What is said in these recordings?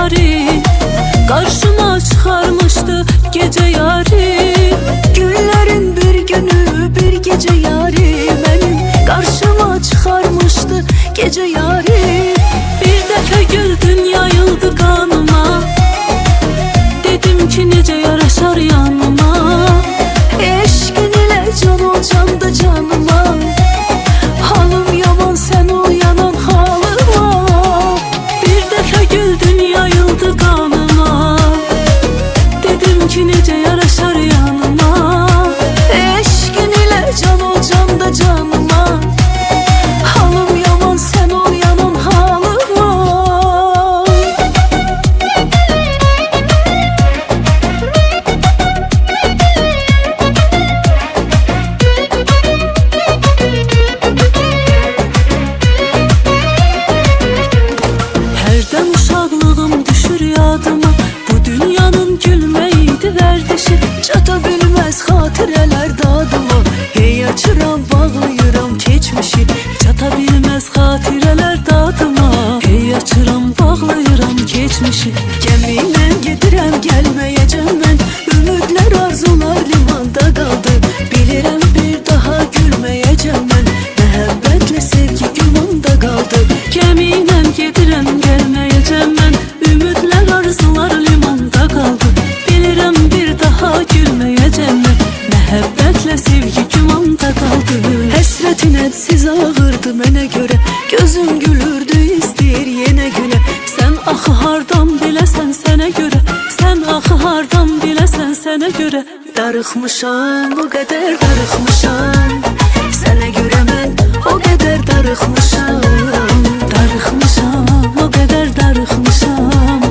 yari, karşıma çıkarmıştı gece yari. Günlerin bir günü bir gece yari, benim karşıma çıkarmıştı gece yari. Bir dəfə güldün yayıldı kanıma, dedim ki necə yaraşar yanıma. Eşkin ile can ol candı canıma, halım yaman sen uyanan halıma. Bir dəfə güldün yayıldı kanıma, dedim ki necə yaraşar yanıma. Eşkin ile can ol candı canıma, halım yaman sen uyanan halıma. Hərdən uşaqlığım düşür yadıma, bu dünyanın gülməyiydi vərdişi. Çata bilmez hatireler dadıma, hey açıram bağlayıram geçmişi. Çata bilməz xatirələr dadıma, hey açıram bağlayıram keçmişi. Gemiyle gidirəm gelmeyeceğim ben, ümidler arzular limanda kaldı. Bilirim bir daha gülmeyeceğim ben, məhəbbətle sevgi gümanda kaldı. Gəmiylə gedirəm, gəlməyəcəm mən, ümidlər, arzular limanda qaldı. Bilirəm bir daha gülməyəcəm mən, məhəbbətlə sevgi gümanda qaldı. Həsrətin hədsiz ağırdı mənə görə, gözüm gülürdü istəyir yenə gülə. Sən axı hardan biləsən sənə görə, sən axı hardan biləsən sənə görə. Darıxmışam, o qədər darıxmışam, sənə görə mən o qədər darıxmışam. Darıxmışam, o qədər darıxmışam,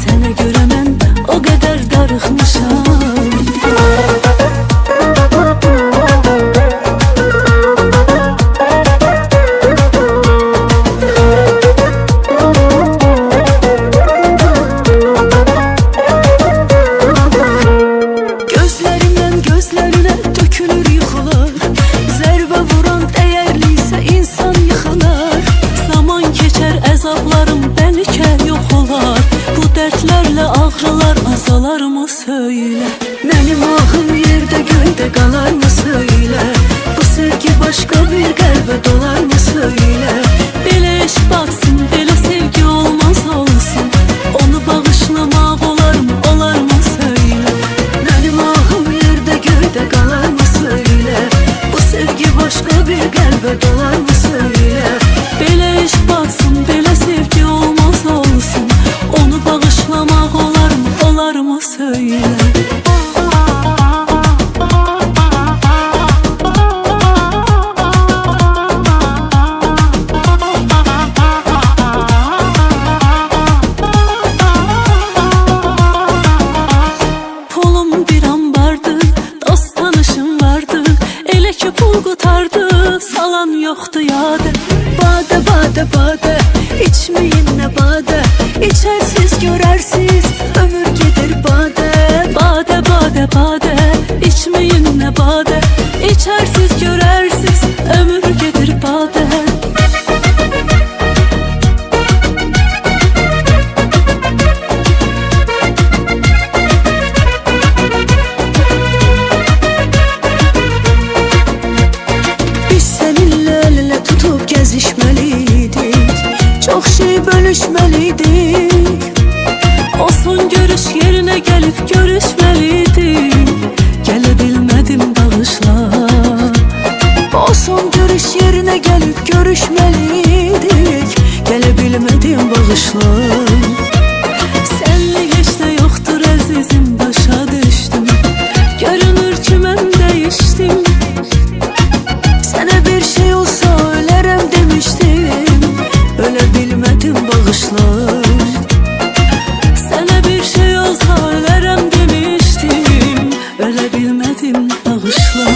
sənə görə mən o qədər darıxmışam. Gözlərimdən gözlərinə dökülür yuxular, zərbə vuran dəyərliysə insan yıxılar. Zaman keçər, əzablarım bəlkə yox olar, bu dərdlərlə ağrılar azalarmı söylə. Mənim ahım yerdə göydə qalarmı söylə, bu sevgi başqa bir qəlbə dolarmı söylə. Belə eş batsın, belə sevgi olmaz olsun, onu bağışlamaq olarmı, olarmı söylə. Mənim ahım yerdə göydə qalarmı söylə, bu sevgi başqa bir qəlbə dolarmı söylə. Belə eş batsın, belə sevgi olmaz olsun, onu bağışlamaq olarmı, olarmı söylə. Pulum bir an vardı, dost tanışım vardı, elə ki pul qutardı, salan yoxdu yadı. Badə, badə, badə, içməyin nə badə, içərsiz görərsiz, ömür gedir badə. Badə, badə, badə, içməyin nə badə, içərsiz görərsiz, ömür gedir badə. Biz səninlə əl-ələ tutub gəzişməliydik, çox şey bölüşməliydik. O son görüş yerinə gəlib görüşməliydik, gələ bilmədim bağışla. O son görüş yerinə gəlib görüşməliydik, gələ bilmədim bağışla. Sənlik heç də yoxdur əzizim, başa düşdüm, görünür ki mən dəyişdim. Sənə bir şey olsa ölərəm demişdim, ölə bilmədim bağışla. Sənə bir şey olsa ölərəm demişdim, ölə bilmədim bağışla.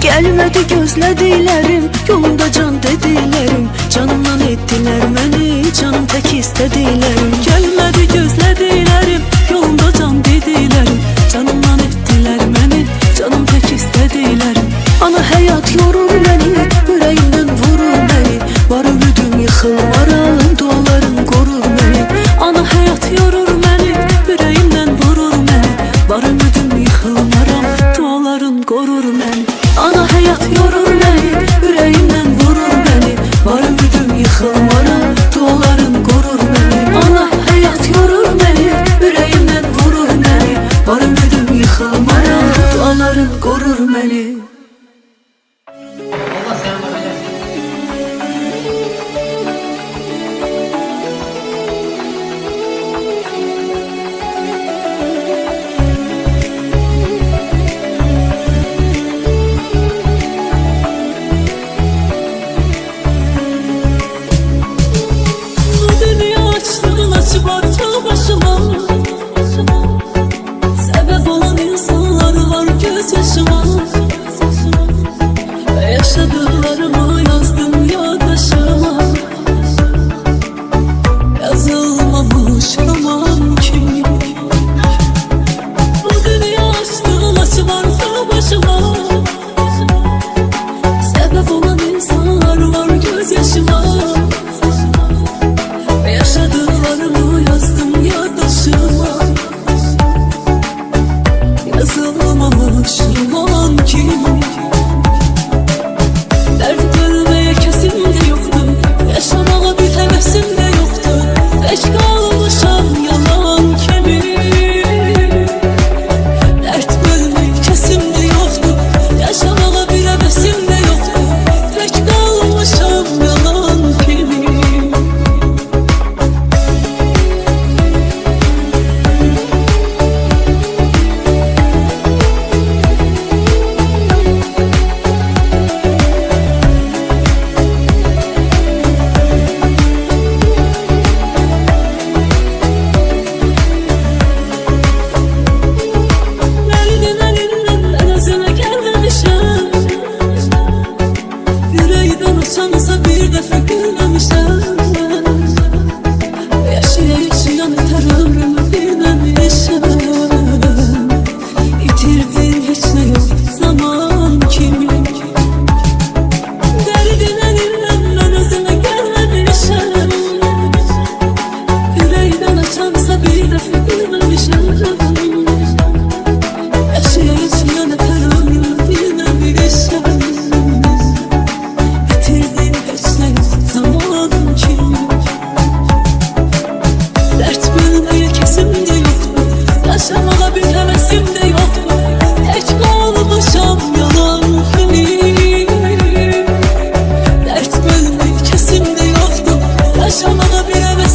Gəlmədi gözlədiklərim, yolunda can dediklərim, canımdan etdilər məni, canım tək istədiklərim. Gəlmədi gözlədiklərim, yolunda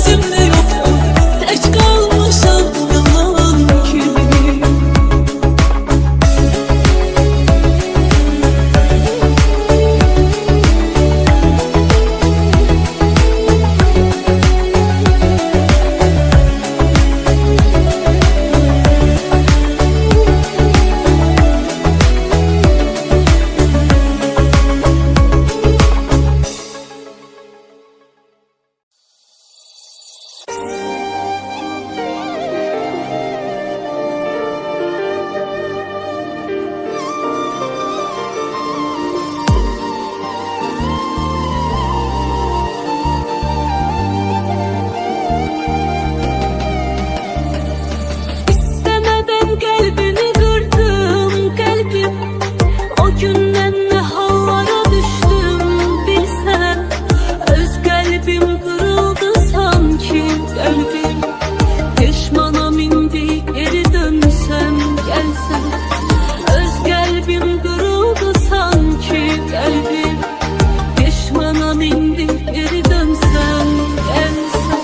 özümdə yoxam, tək qalmışam yalan kimi. İstemeden kalbini kırdım kalbim. O günden ne hallara düştüm bilsen. Öz kalbim kırıldı sanki kalbim. Pişmanam indi geri dönsem gelsem. Öz kalbim kırıldı sanki kalbim. Pişmanam indi geri dönsem gelsem.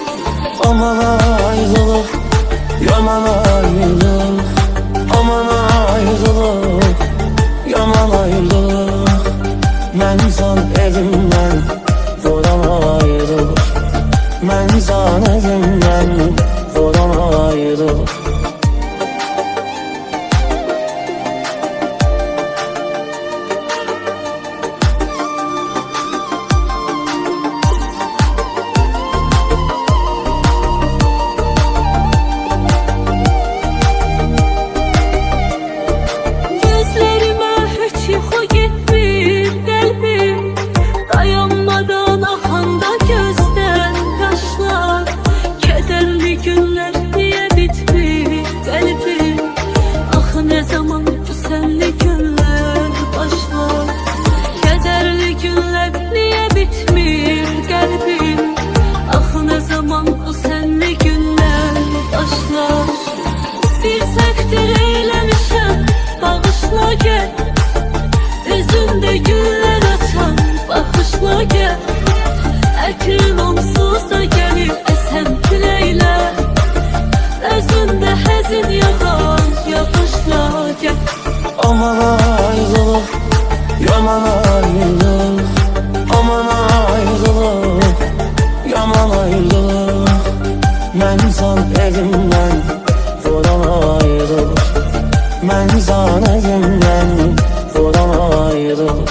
Aman ayrılık, yaman ayrılık. Aman ayrılık, yaman ayrılık. Mən san evimdən vuran ayrılık. Mən san evimdən vuran ayrılık. Gözlerime hiç yuxu getmir qəlbim. Dayanmadan axanda gözdən yaşlar. Kədərli günlər niyə bitmir qəlbim. Axı nə zaman bu sənli günlər başlar. Kədərli günlər niyə bitmir qəlbim. Axı nə zaman bu sənli günlər başlar. Bir səktir eyləmişəm, bağışla gel. Üzümde güller açan, bakışla gel. Əkrin onsuz da gelir esen küleyle. Özünde həzin yağan, yağışla gel. Aman ayrılık, yaman ayrılık. Aman ayrılık, yaman ayrılık. Mən san evimdən vuran ayrılık. Mən san evimdən vuran ayrılık.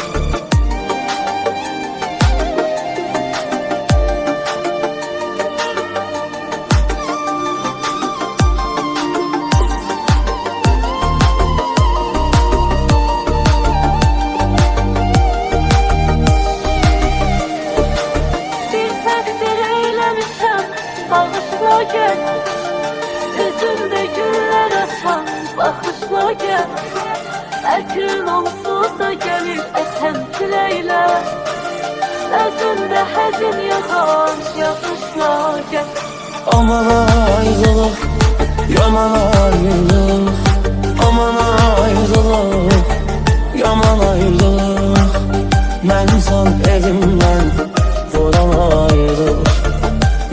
Bir səktir eyləmişəm, bağışla gel. Üzümde güller açan, bakışla gel. Əkrin onsuz da gelir esen küleyle. Özünde həzin yağan, yağışla gel. Aman ayrılık, yaman ayrılık. Aman ayrılık, yaman ayrılık. Mən san evimdən vuran ayrılık.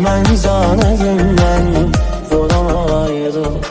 Mən san evimdən vuran ayrılık.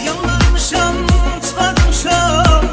Yanılmışam, çıkarmışam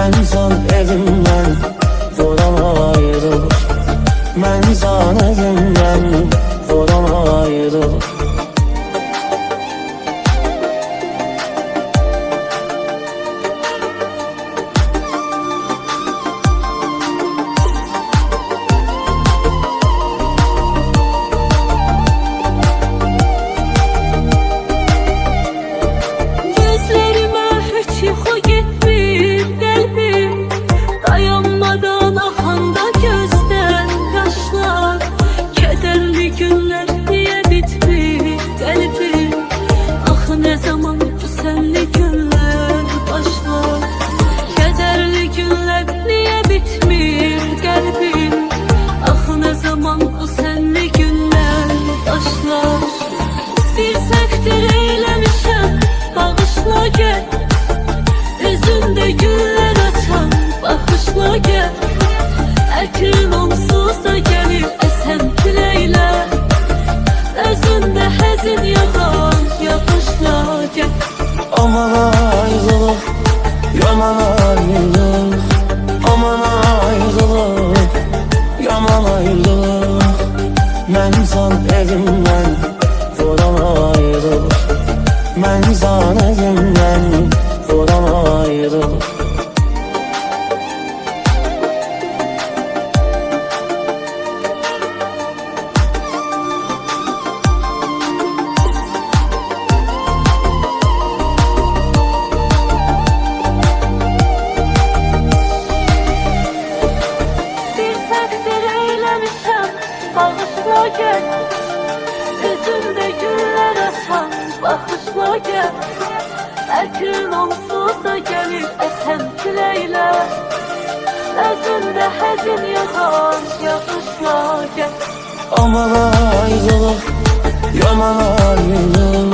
Mənsan evimdən vuran ayrılır. Mənsan evimdən vuran ayrılır. Gözlerime hiç yuxu getmir qəlbim, dayanmadan axanda gözdən yaşlar. Kədərli günlər niyə bitmir qəlbim, axı nə zaman bu sənli günlər başlar. Kədərli günlər niyə bitmir qəlbim, axı nə zaman bu sənli günlər başlar. Bir səktir eyləmişəm, bağışla gəl, üzündə güllər açan baxışla gəl. Əkrin onsuz da gəlir əsən küləklər, özündə həzin yağan yağışla gəl. Aman ayrılıq, yaman ayrılıq. Aman ayrılıq, yaman ayrılıq. Mənsan evimdən vuran ayrılıq. Mənsan evimdən vuran ayrılıq. Bir səktir eyləmişəm, bağışla gəl, üzündə güllər açan baxışla gəl. Əkrin onsuz da gəlir əsən küləklər, özündə həzin yağan yağışla gəl. Aman ayrılıq, yaman ayrılıq.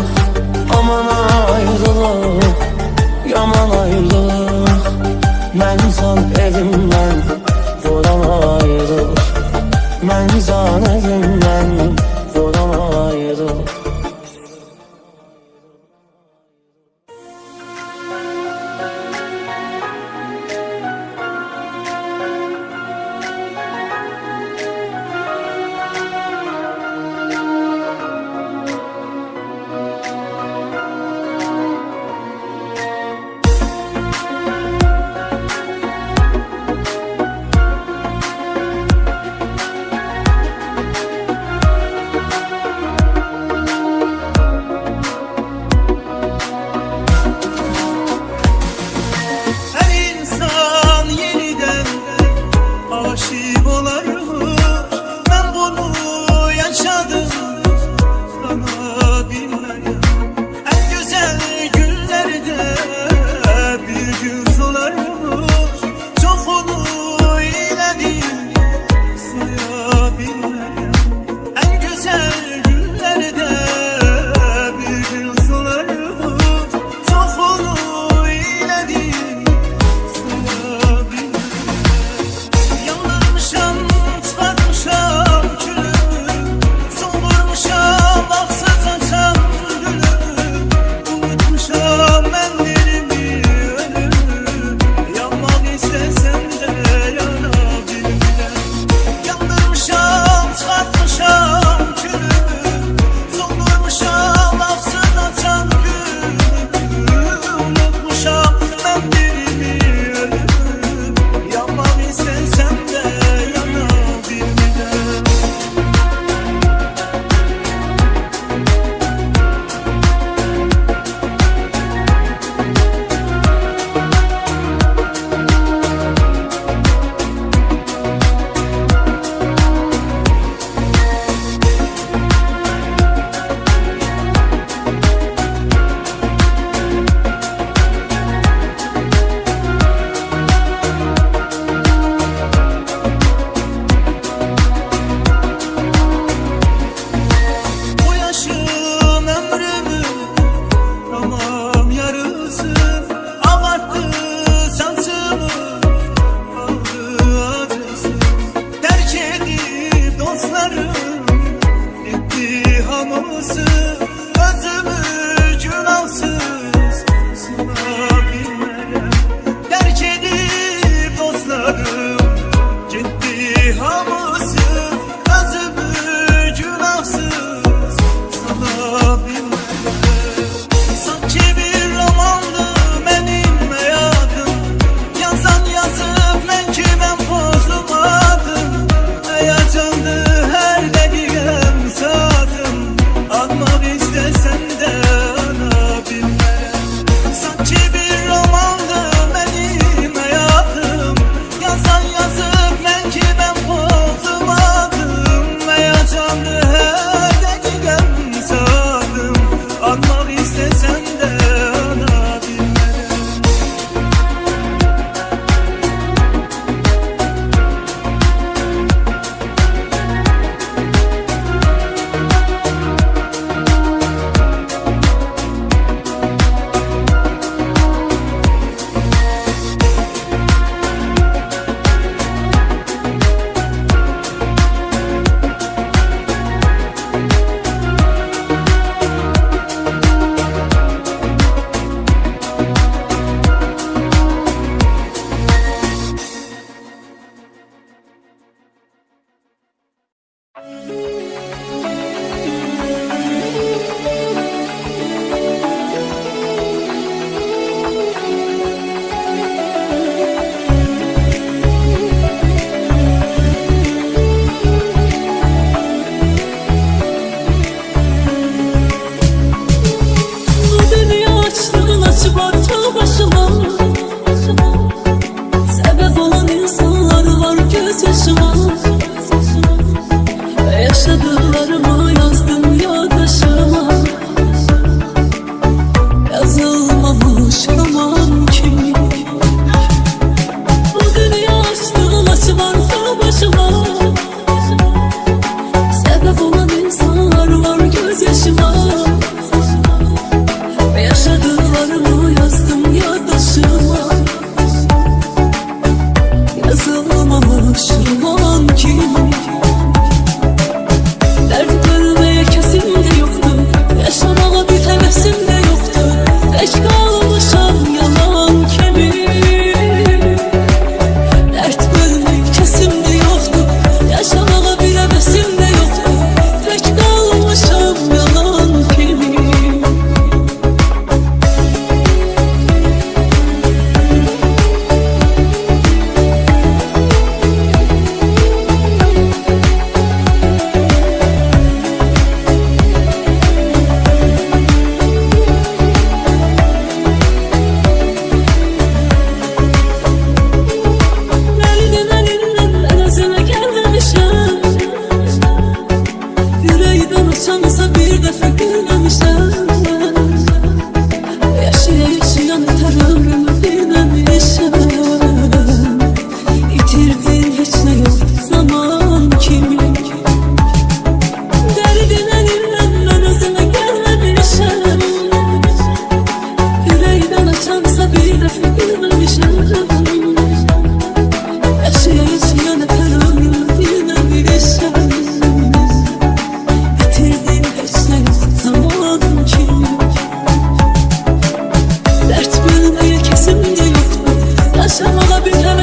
Aman ayrılıq, yaman ayrılıq. Mənsan evimdən vuran ayrılıq. Mənsan evimdən vuran ayrılıq.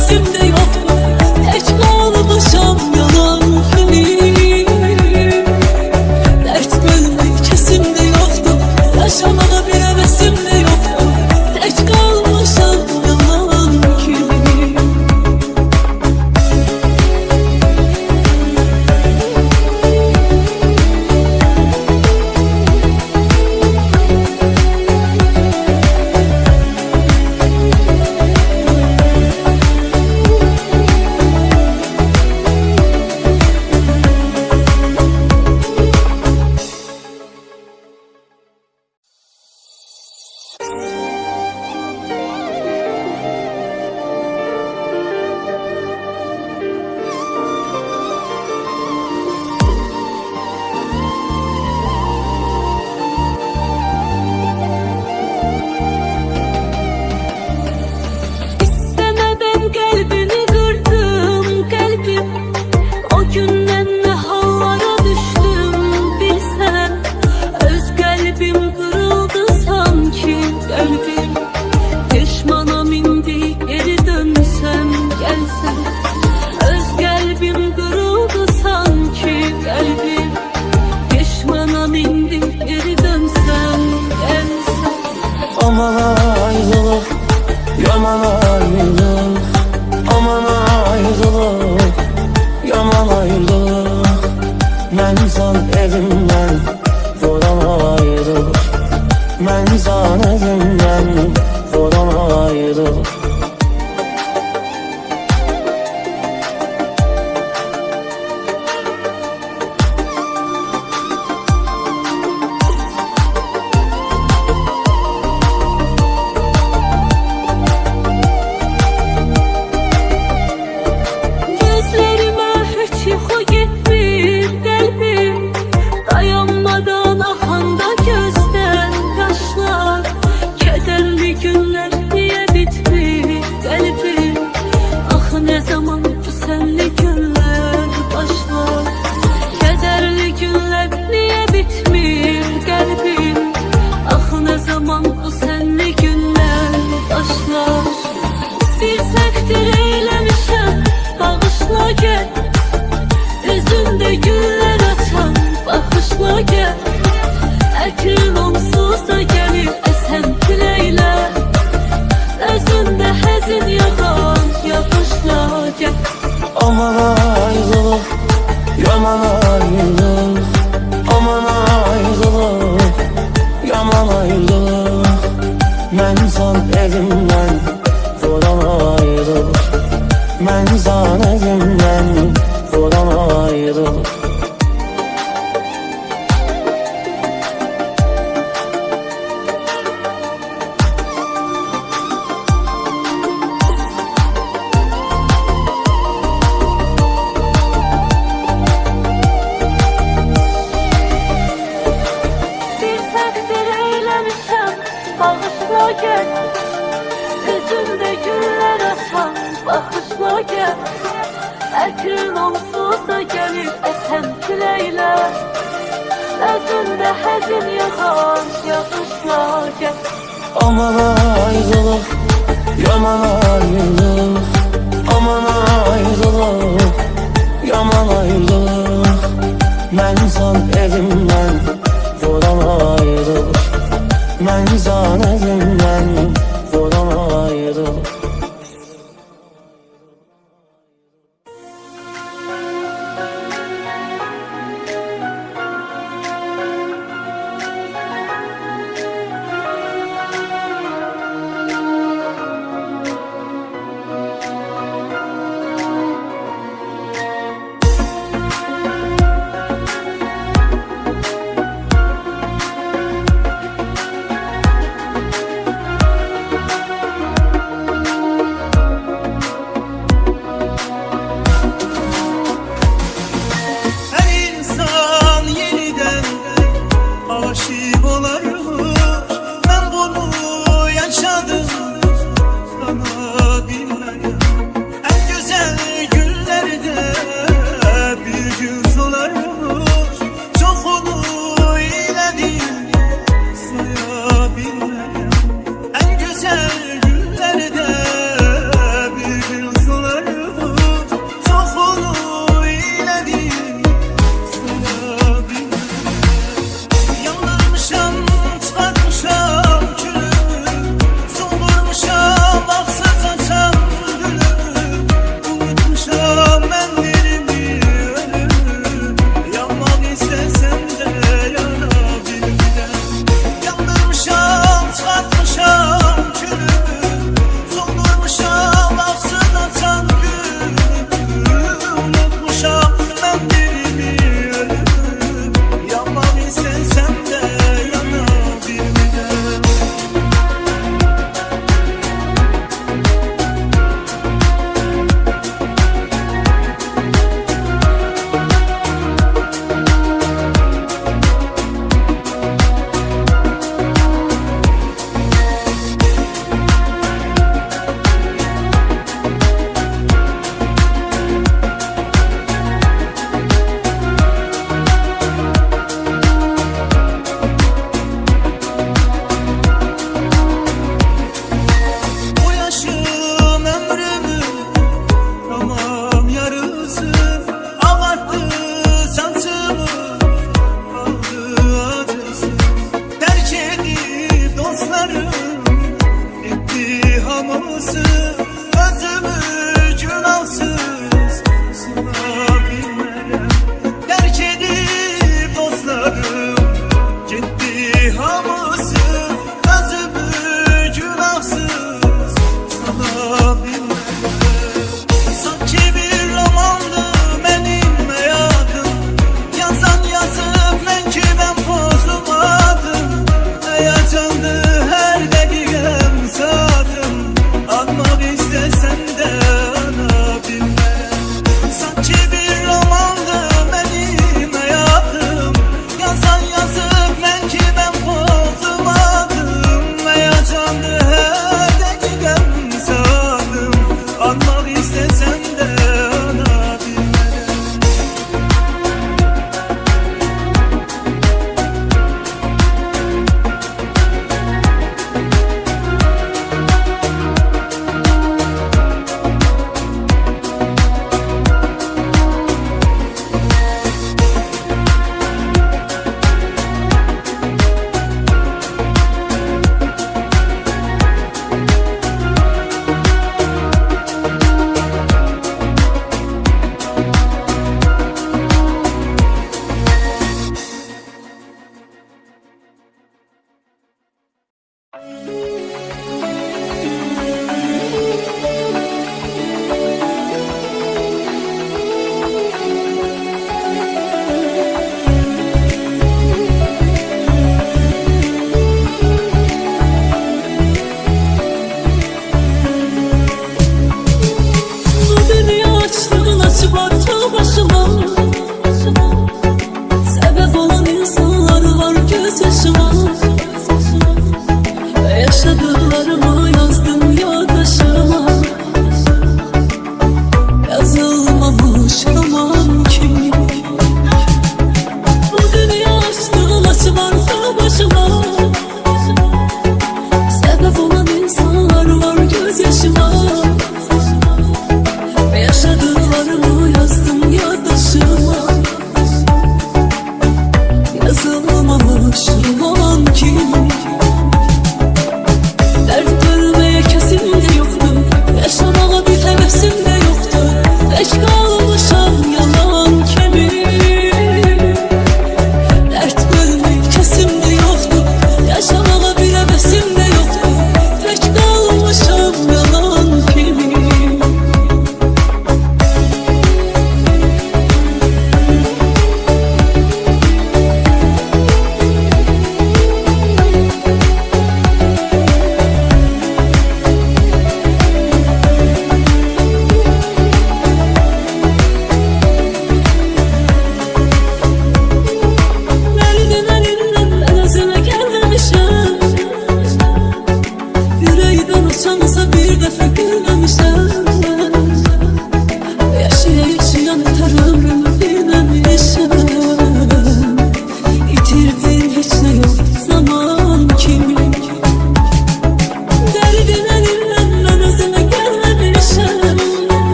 hevesim de yoktu. Tek kalmışam yalan film. Dert bölmek kesim de yoktu. Yaşamada bir hevesim de yoktu. Tek kalmışam yalan film. İstemeden kalbini kırdım kalbim. O günden ne hallara düştüm bilsen. Öz kalbim kırıldı sanki kalbim. Pişmanam indi geri dönsem gelsem. Öz kalbim kırıldı sanki kalbim. Pişmanam indi geri dönsem gelsem. Aman ayrılık, yaman ayrılık. Aman ayrılık, yaman ayrılık. Mən san evimdən vuran ayrılık. Mən san evimdən vuran ayrılık. Gözlerime hiç yuxu getmir qəlbim. Dayanmadan axanda gözdən yaşlar. Kədərli günlər niyə bitmir qəlbim? Axı nə zaman bu sənli günlər başlar? Kədərli günlər niyə bitmir qəlbim? Axı nə zaman bu sənli günlər başlar? Bir səktir eyləmişəm, bağışla gel. Üzümde güller açan, bakışla gel. Əkrin onsuz da gelir esen küleyle. Özünde həzin yağan, yapışla gel. Aman ayrılık, yaman ayrılık. Aman ayrılık, yaman ayrılık. Mən san evimdən vuran ayrılık. Mən san evimdən vuran ayrılık. Bir səktir eyləmişəm, bağışla gel. Üzümde güller açan, bakışla gel. Əkrin onsuz da gelir esen küleyle. Özünde həzin yağan, yapışla gel. Aman ayrılık, yaman ayrılık. Aman ayrılık, yaman ayrılık. Mən san evimdən vuran ayrılık. Mən san evimdən vuran ayrılık.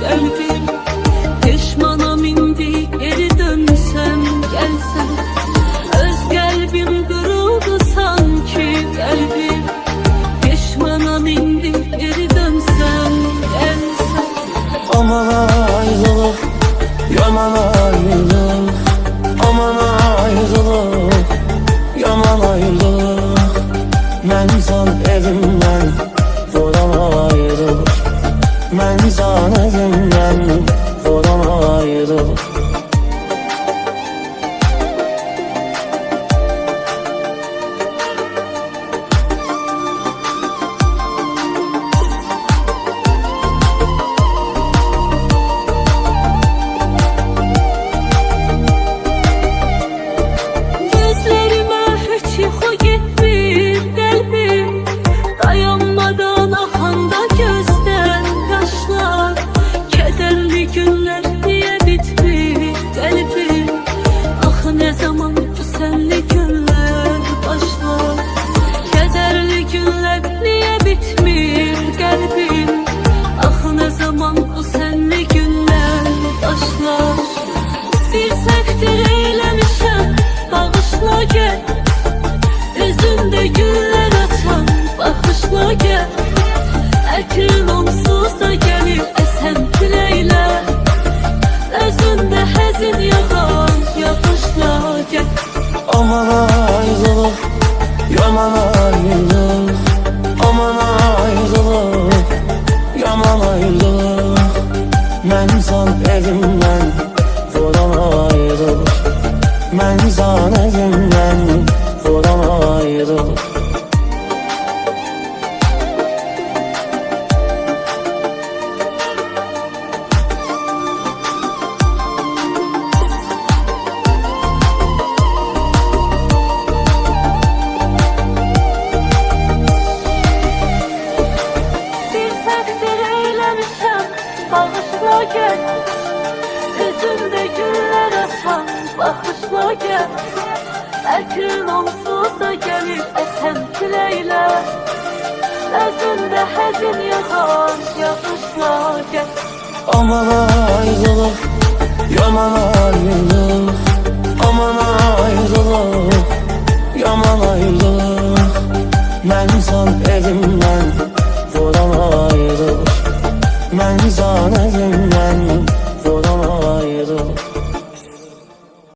qəlbim. Peşmanam indi geri dönsəm, gəlsəm. Öz qəlbim qırıldı sanki qəlbim. Peşmanam indi geri dönsəm, gəlsəm. Aman ayrılık, yaman ayrılık. Aman ayrılık, yaman ayrılık. Mən san evimdən vuran ayrılık. Mən san evimdən vuran ayrılık. Gözlərimə heç yuxu getmir qəlbim. Dayanmadan axanda gözdən yaşlar. Kədərli günlər niyə bitmir qəlbim? Axı nə zaman bu sənli günlər başlar? Kədərli günlər niyə bitmir qəlbim? Axı nə zaman bu sənli günlər başlar? Bir səhvdir eyləmişəm, bağışla gəl. Üzümdə güllər açan, baxışla gəl. Əkrin onsuz da gəlir əsən küləklə. Özündə həzin yağan, yaxışla gəl. Aman ayrılık, yaman ayrılık. Aman ayrılık, yaman ayrılık. Mən san evimdən vuran ayrılık. Mən san evimdən vuran ayrılık. Bir səhvdir eyləmişəm, bağışla gəl. Üzümdə güllər açan, baxışla gəl. Əkrin onsuz da gəlir əsən küləklə. Özündə həzin yağan, yaxışla gəl. Aman ayrılık, yaman ayrılık. Aman ayrılık, yaman ayrılık. Mən san evimdən vuran ayrılık. Mən san evimdən